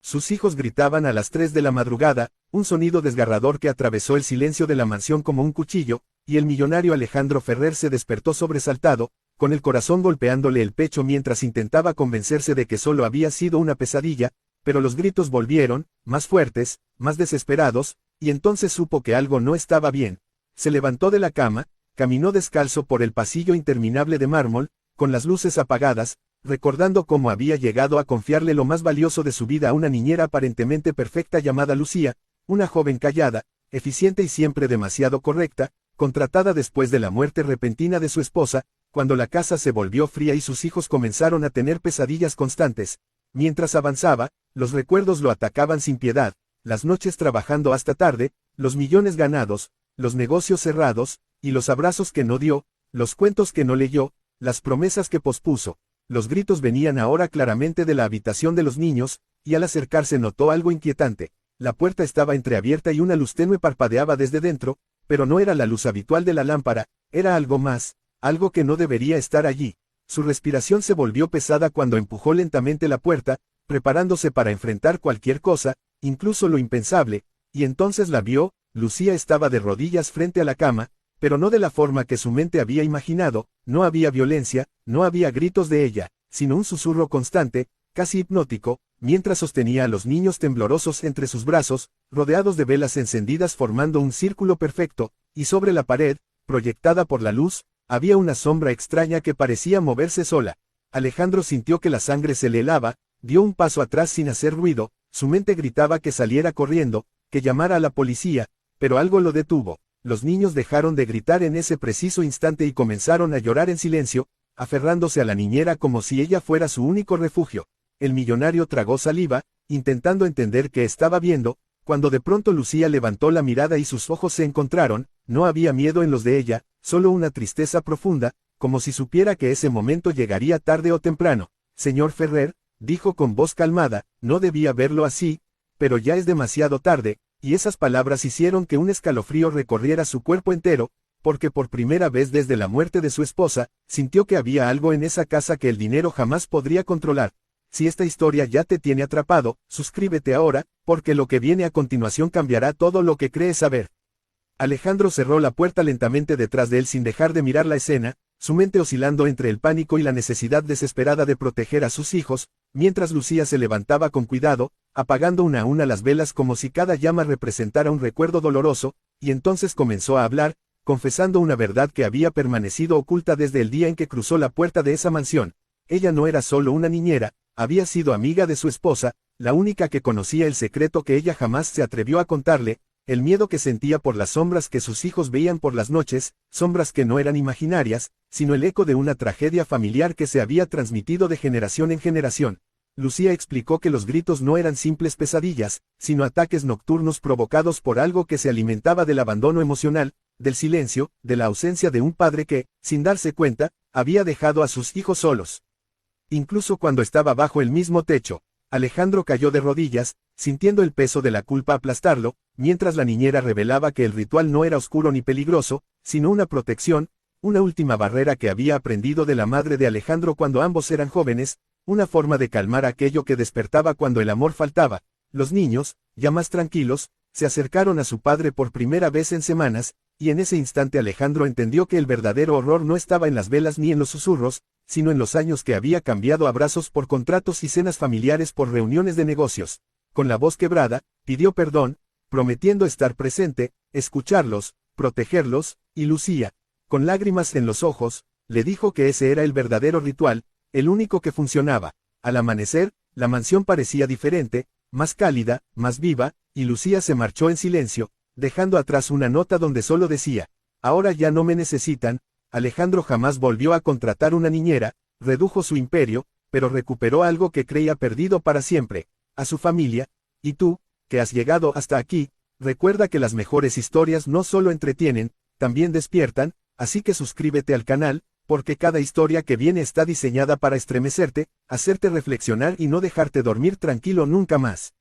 Sus hijos gritaban a las 3 de la madrugada, un sonido desgarrador que atravesó el silencio de la mansión como un cuchillo, y el millonario Alejandro Ferrer se despertó sobresaltado, con el corazón golpeándole el pecho mientras intentaba convencerse de que solo había sido una pesadilla, pero los gritos volvieron, más fuertes, más desesperados, y entonces supo que algo no estaba bien. Se levantó de la cama, caminó descalzo por el pasillo interminable de mármol, con las luces apagadas, recordando cómo había llegado a confiarle lo más valioso de su vida a una niñera aparentemente perfecta llamada Lucía, una joven callada, eficiente y siempre demasiado correcta, contratada después de la muerte repentina de su esposa, cuando la casa se volvió fría y sus hijos comenzaron a tener pesadillas constantes. Mientras avanzaba, los recuerdos lo atacaban sin piedad, las noches trabajando hasta tarde, los millones ganados, los negocios cerrados, y los abrazos que no dio, los cuentos que no leyó, las promesas que pospuso. Los gritos venían ahora claramente de la habitación de los niños, y al acercarse notó algo inquietante. La puerta estaba entreabierta y una luz tenue parpadeaba desde dentro, pero no era la luz habitual de la lámpara, era algo más, algo que no debería estar allí. Su respiración se volvió pesada cuando empujó lentamente la puerta, preparándose para enfrentar cualquier cosa, incluso lo impensable, y entonces la vio. Lucía estaba de rodillas frente a la cama, pero no de la forma que su mente había imaginado. No había violencia, no había gritos de ella, sino un susurro constante, casi hipnótico, mientras sostenía a los niños temblorosos entre sus brazos, rodeados de velas encendidas formando un círculo perfecto, y sobre la pared, proyectada por la luz, había una sombra extraña que parecía moverse sola. Alejandro sintió que la sangre se le helaba, dio un paso atrás sin hacer ruido, su mente gritaba que saliera corriendo, que llamara a la policía, pero algo lo detuvo. Los niños dejaron de gritar en ese preciso instante y comenzaron a llorar en silencio, aferrándose a la niñera como si ella fuera su único refugio. El millonario tragó saliva, intentando entender qué estaba viendo, cuando de pronto Lucía levantó la mirada y sus ojos se encontraron. No había miedo en los de ella, solo una tristeza profunda, como si supiera que ese momento llegaría tarde o temprano. Señor Ferrer, dijo con voz calmada, no debía verlo así, pero ya es demasiado tarde. Y esas palabras hicieron que un escalofrío recorriera su cuerpo entero, porque por primera vez desde la muerte de su esposa, sintió que había algo en esa casa que el dinero jamás podría controlar. Si esta historia ya te tiene atrapado, suscríbete ahora, porque lo que viene a continuación cambiará todo lo que crees saber. Alejandro cerró la puerta lentamente detrás de él sin dejar de mirar la escena, su mente oscilando entre el pánico y la necesidad desesperada de proteger a sus hijos, mientras Lucía se levantaba con cuidado, apagando una a una las velas como si cada llama representara un recuerdo doloroso, y entonces comenzó a hablar, confesando una verdad que había permanecido oculta desde el día en que cruzó la puerta de esa mansión. Ella no era solo una niñera, había sido amiga de su esposa, la única que conocía el secreto que ella jamás se atrevió a contarle, el miedo que sentía por las sombras que sus hijos veían por las noches, sombras que no eran imaginarias, sino el eco de una tragedia familiar que se había transmitido de generación en generación. Lucía explicó que los gritos no eran simples pesadillas, sino ataques nocturnos provocados por algo que se alimentaba del abandono emocional, del silencio, de la ausencia de un padre que, sin darse cuenta, había dejado a sus hijos solos. Incluso cuando estaba bajo el mismo techo, Alejandro cayó de rodillas, sintiendo el peso de la culpa aplastarlo, mientras la niñera revelaba que el ritual no era oscuro ni peligroso, sino una protección, una última barrera que había aprendido de la madre de Alejandro cuando ambos eran jóvenes, una forma de calmar aquello que despertaba cuando el amor faltaba. Los niños, ya más tranquilos, se acercaron a su padre por primera vez en semanas, y en ese instante Alejandro entendió que el verdadero horror no estaba en las velas ni en los susurros, sino en los años que había cambiado abrazos por contratos y cenas familiares por reuniones de negocios. Con la voz quebrada, pidió perdón, prometiendo estar presente, escucharlos, protegerlos, y Lucía, con lágrimas en los ojos, le dijo que ese era el verdadero ritual, el único que funcionaba. Al amanecer, la mansión parecía diferente, más cálida, más viva, y Lucía se marchó en silencio, dejando atrás una nota donde solo decía: ahora ya no me necesitan. Alejandro jamás volvió a contratar una niñera, redujo su imperio, pero recuperó algo que creía perdido para siempre, a su familia. Y tú, que has llegado hasta aquí, recuerda que las mejores historias no solo entretienen, también despiertan, así que suscríbete al canal, porque cada historia que viene está diseñada para estremecerte, hacerte reflexionar y no dejarte dormir tranquilo nunca más.